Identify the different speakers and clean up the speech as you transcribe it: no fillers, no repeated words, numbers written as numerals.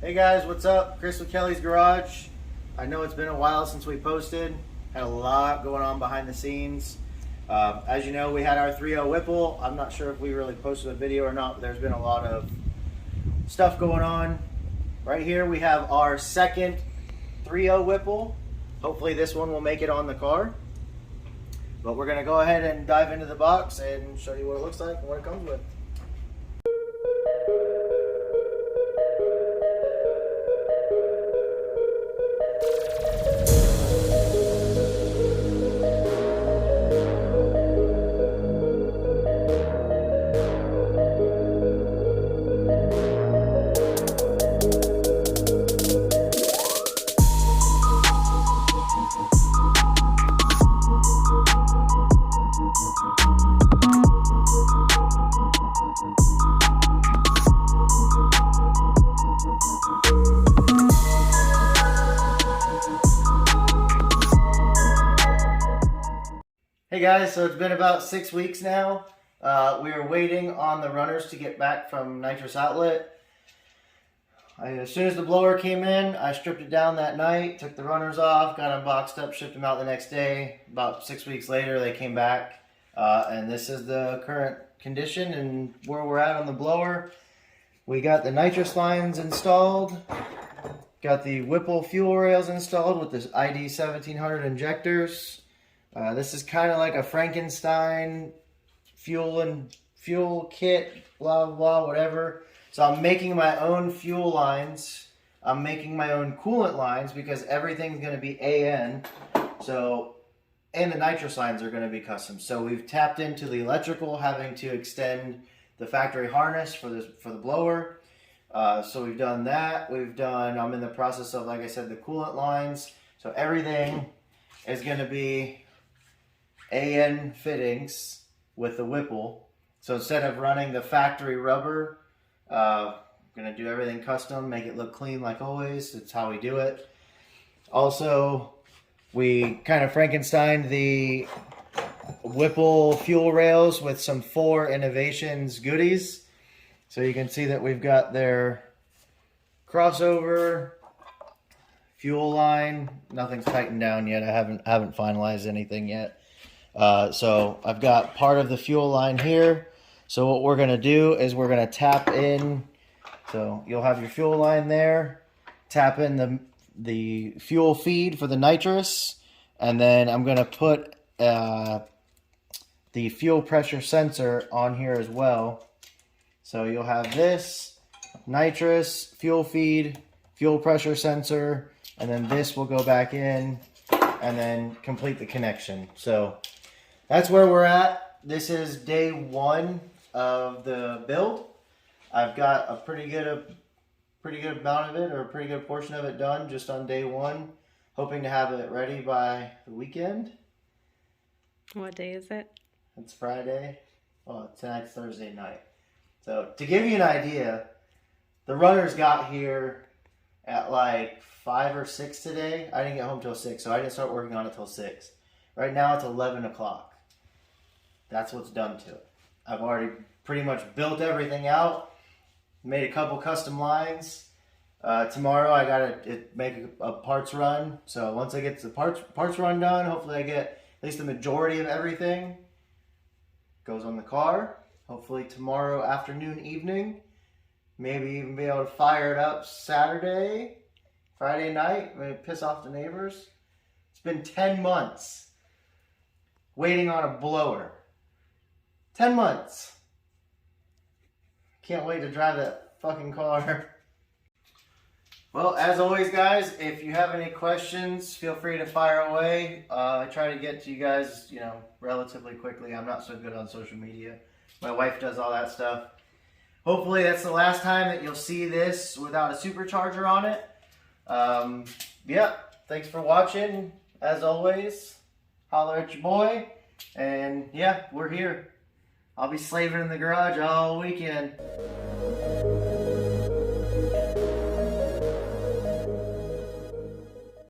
Speaker 1: Hey guys, what's up? Chris with Kelley's Garage. I know it's been a while since we posted. Had a lot going on behind the scenes. As you know, we had our 3.0 Whipple. I'm not sure if we really posted a video or not, but there's been a lot of stuff going on. Right here we have our second 3.0 Whipple. Hopefully this one will make it on the car. But we're gonna go ahead and dive into the box and show you what it looks like and what it comes with. Hey guys, so it's been about 6 weeks now. We were waiting on the runners to get back from nitrous outlet. As soon as the blower came in, I stripped it down that night, took the runners off, got them boxed up, shipped them out the next day. About 6 weeks later, they came back. And this is the current condition and where we're at on the blower. We got the nitrous lines installed. Got the Whipple fuel rails installed with this ID 1700 injectors. This is kind of like a Frankenstein fuel kit, blah, blah, whatever. So I'm making my own fuel lines. I'm making my own coolant lines because everything's going to be AN. So, and the nitrous lines are going to be custom. So we've tapped into the electrical, having to extend the factory harness for the blower. So we've done that. I'm in the process of, like I said, the coolant lines. So everything is going to be AN fittings with the Whipple. So instead of running the factory rubber, I'm going to do everything custom, make it look clean like always. It's how we do it. Also, we kind of Frankensteined the Whipple fuel rails with some 4 Innovations goodies. So you can see that we've got their crossover fuel line. Nothing's tightened down yet. I haven't finalized anything yet. So I've got part of the fuel line here. So what we're going to do is we're going to tap in. So you'll have your fuel line there. Tap in the fuel feed for the nitrous. And then I'm going to put the fuel pressure sensor on here as well. So you'll have this nitrous, fuel feed, fuel pressure sensor, and then this will go back in and then complete the connection. So that's where we're at. This is day 1 of the build. I've got a pretty good amount of it, or a pretty good portion of it done just on day 1. Hoping to have it ready by the weekend.
Speaker 2: What day is it?
Speaker 1: It's Friday. Well, tonight's Thursday night. So to give you an idea, the runners got here at like 5 or 6 today. I didn't get home till 6, so I didn't start working on it till 6. Right now it's 11 o'clock. That's what's done to it. I've already pretty much built everything out, made a couple custom lines. Tomorrow I gotta make a parts run. So once I get the parts run done, hopefully I get at least the majority of everything. Goes on the car. Hopefully tomorrow afternoon, evening, maybe even be able to fire it up Saturday, Friday night, maybe piss off the neighbors. It's been 10 months waiting on a blower. 10 months. Can't wait to drive that fucking car. Well, as always, guys, if you have any questions, feel free to fire away. I try to get to you guys, relatively quickly. I'm not so good on social media. My wife does all that stuff. Hopefully that's the last time that you'll see this without a supercharger on it. Yeah, thanks for watching. As always, holler at your boy. And yeah, we're here. I'll be slaving in the garage all weekend.